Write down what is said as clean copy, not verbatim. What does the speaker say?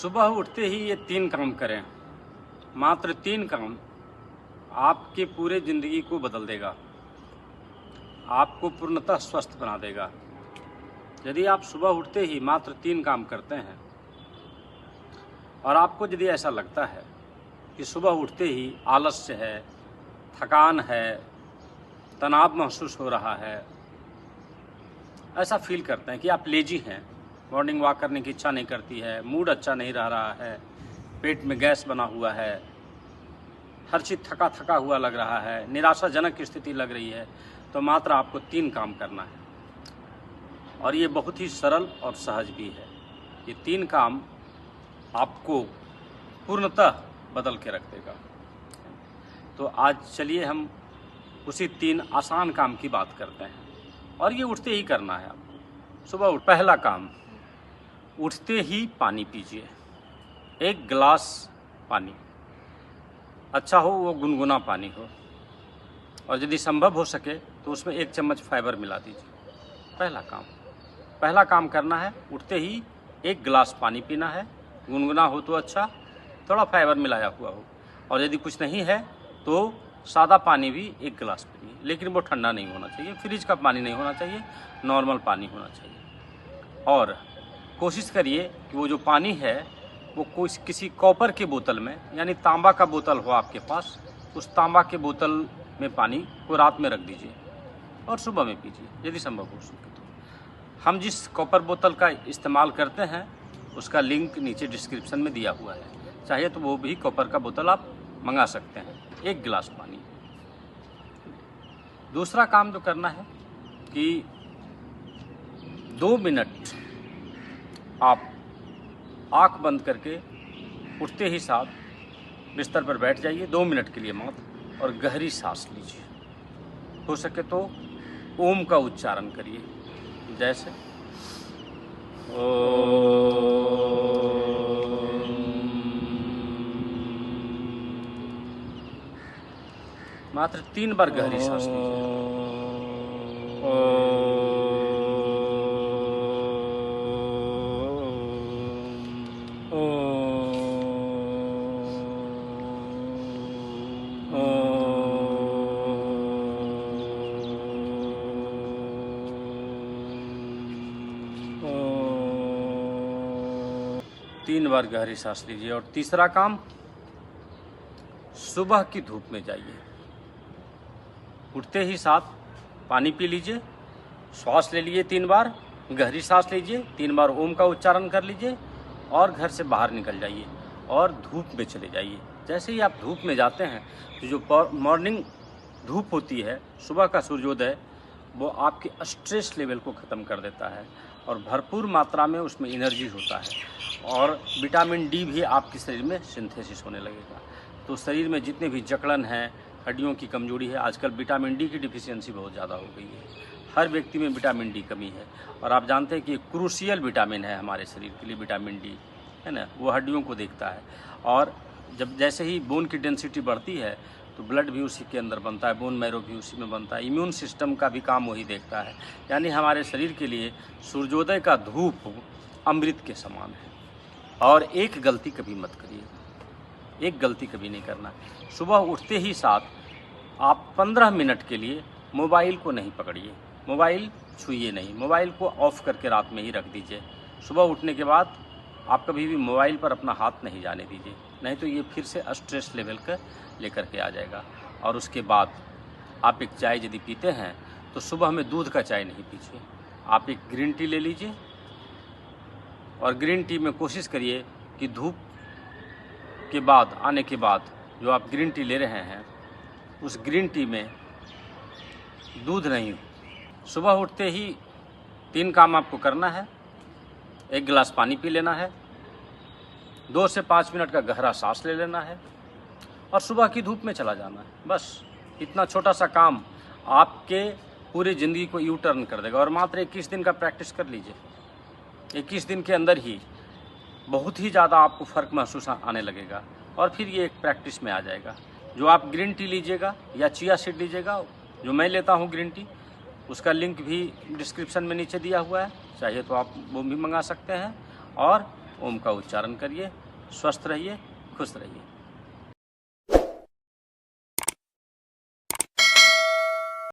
सुबह उठते ही ये 3 काम करें, मात्र 3 काम आपके पूरे ज़िंदगी को बदल देगा, आपको पूर्णतः स्वस्थ बना देगा। यदि आप सुबह उठते ही मात्र 3 काम करते हैं और आपको यदि ऐसा लगता है कि सुबह उठते ही आलस्य है, थकान है, तनाव महसूस हो रहा है, ऐसा फील करते हैं कि आप लेजी हैं, मॉर्निंग वॉक करने की इच्छा नहीं करती है, मूड अच्छा नहीं रह रहा है, पेट में गैस बना हुआ है, हर चीज़ थका थका हुआ लग रहा है, निराशाजनक स्थिति लग रही है, तो मात्र आपको 3 काम करना है। और ये बहुत ही सरल और सहज भी है। ये 3 काम आपको पूर्णतः बदल के रख देगा। तो आज चलिए हम उसी 3 आसान काम की बात करते हैं, और ये उठते ही करना है आपको। सुबह पहला काम, उठते ही पानी पीजिए। 1 गिलास पानी, अच्छा हो वो गुनगुना पानी हो, और यदि संभव हो सके तो उसमें 1 चम्मच फाइबर मिला दीजिए। पहला काम करना है, उठते ही 1 गिलास पानी पीना है, गुनगुना हो तो अच्छा, थोड़ा फाइबर मिलाया हुआ हो, और यदि कुछ नहीं है तो सादा पानी भी 1 गिलास पीजिए, लेकिन वो ठंडा नहीं होना चाहिए, फ्रिज का पानी नहीं होना चाहिए, नॉर्मल पानी होना चाहिए। और कोशिश करिए कि वो जो पानी है वो किसी कॉपर के बोतल में, यानी तांबा का बोतल हो आपके पास, उस तांबा के बोतल में पानी को रात में रख दीजिए और सुबह में पीजिए यदि संभव हो सके तो। हम जिस कॉपर बोतल का इस्तेमाल करते हैं उसका लिंक नीचे डिस्क्रिप्शन में दिया हुआ है, चाहिए तो वो भी कॉपर का बोतल आप मंगा सकते हैं। 1 गिलास पानी। दूसरा काम जो करना है कि 2 मिनट आप आँख बंद करके उठते ही साथ बिस्तर पर बैठ जाइए 2 मिनट के लिए मात्र, और गहरी सांस लीजिए। हो सके तो ओम का उच्चारण करिए, जैसे मात्र 3 बार गहरी सांस लीजिए। तीन बार गहरी सांस लीजिए। और तीसरा काम, सुबह की धूप में जाइए, उठते ही साथ पानी पी लीजिए, श्वास ले लीजिए 3 बार, गहरी सांस लीजिए, 3 बार ओम का उच्चारण कर लीजिए, और घर से बाहर निकल जाइए और धूप में चले जाइए। जैसे ही आप धूप में जाते हैं तो जो मॉर्निंग धूप होती है, सुबह का सूर्योदय, वो आपके स्ट्रेस लेवल को ख़त्म कर देता है, और भरपूर मात्रा में उसमें एनर्जी होता है, और विटामिन डी भी आपके शरीर में सिंथेसिस होने लगेगा। तो शरीर में जितने भी जकड़न है, हड्डियों की कमजोरी है, आजकल विटामिन डी की डिफिशियंसी बहुत ज़्यादा हो गई है, हर व्यक्ति में विटामिन डी कमी है। और आप जानते हैं कि क्रूशियल विटामिन है हमारे शरीर के लिए, विटामिन डी है ना, वो हड्डियों को देखता है, और जैसे ही बोन की डेंसिटी बढ़ती है तो ब्लड भी उसी के अंदर बनता है, बोन मैरो भी उसी में बनता है, इम्यून सिस्टम का भी काम वही देखता है। यानी हमारे शरीर के लिए सूर्योदय का धूप अमृत के समान है। और एक गलती कभी मत करिए, एक गलती कभी नहीं करना। सुबह उठते ही साथ आप 15 मिनट के लिए मोबाइल को नहीं पकड़िए, मोबाइल छूइए नहीं, मोबाइल को ऑफ़ करके रात में ही रख दीजिए। सुबह उठने के बाद आप कभी भी मोबाइल पर अपना हाथ नहीं जाने दीजिए, नहीं तो ये फिर से स्ट्रेस लेवल का लेकर के आ जाएगा। और उसके बाद आप एक चाय यदि पीते हैं तो सुबह में दूध का चाय नहीं पीजिए, आप एक ग्रीन टी ले लीजिए, और ग्रीन टी में कोशिश करिए कि धूप के बाद आने के बाद जो आप ग्रीन टी ले रहे हैं उस ग्रीन टी में दूध नहीं हो। सुबह उठते ही 3 काम आपको करना है, 1 गिलास पानी पी लेना है, 2 से 5 मिनट का गहरा सांस ले लेना है, और सुबह की धूप में चला जाना है। बस इतना छोटा सा काम आपके पूरी ज़िंदगी को यू टर्न कर देगा। और मात्र 21 दिन का प्रैक्टिस कर लीजिए, 21 दिन के अंदर ही बहुत ही ज़्यादा आपको फ़र्क महसूस आने लगेगा, और फिर ये एक प्रैक्टिस में आ जाएगा। जो आप ग्रीन टी लीजिएगा या चिया सीड लीजिएगा, जो मैं लेता हूँ ग्रीन टी, उसका लिंक भी डिस्क्रिप्शन में नीचे दिया हुआ है, चाहिए तो आप वो भी मंगा सकते हैं। और ओम का उच्चारण करिए। स्वस्थ रहिए, खुश रहिए।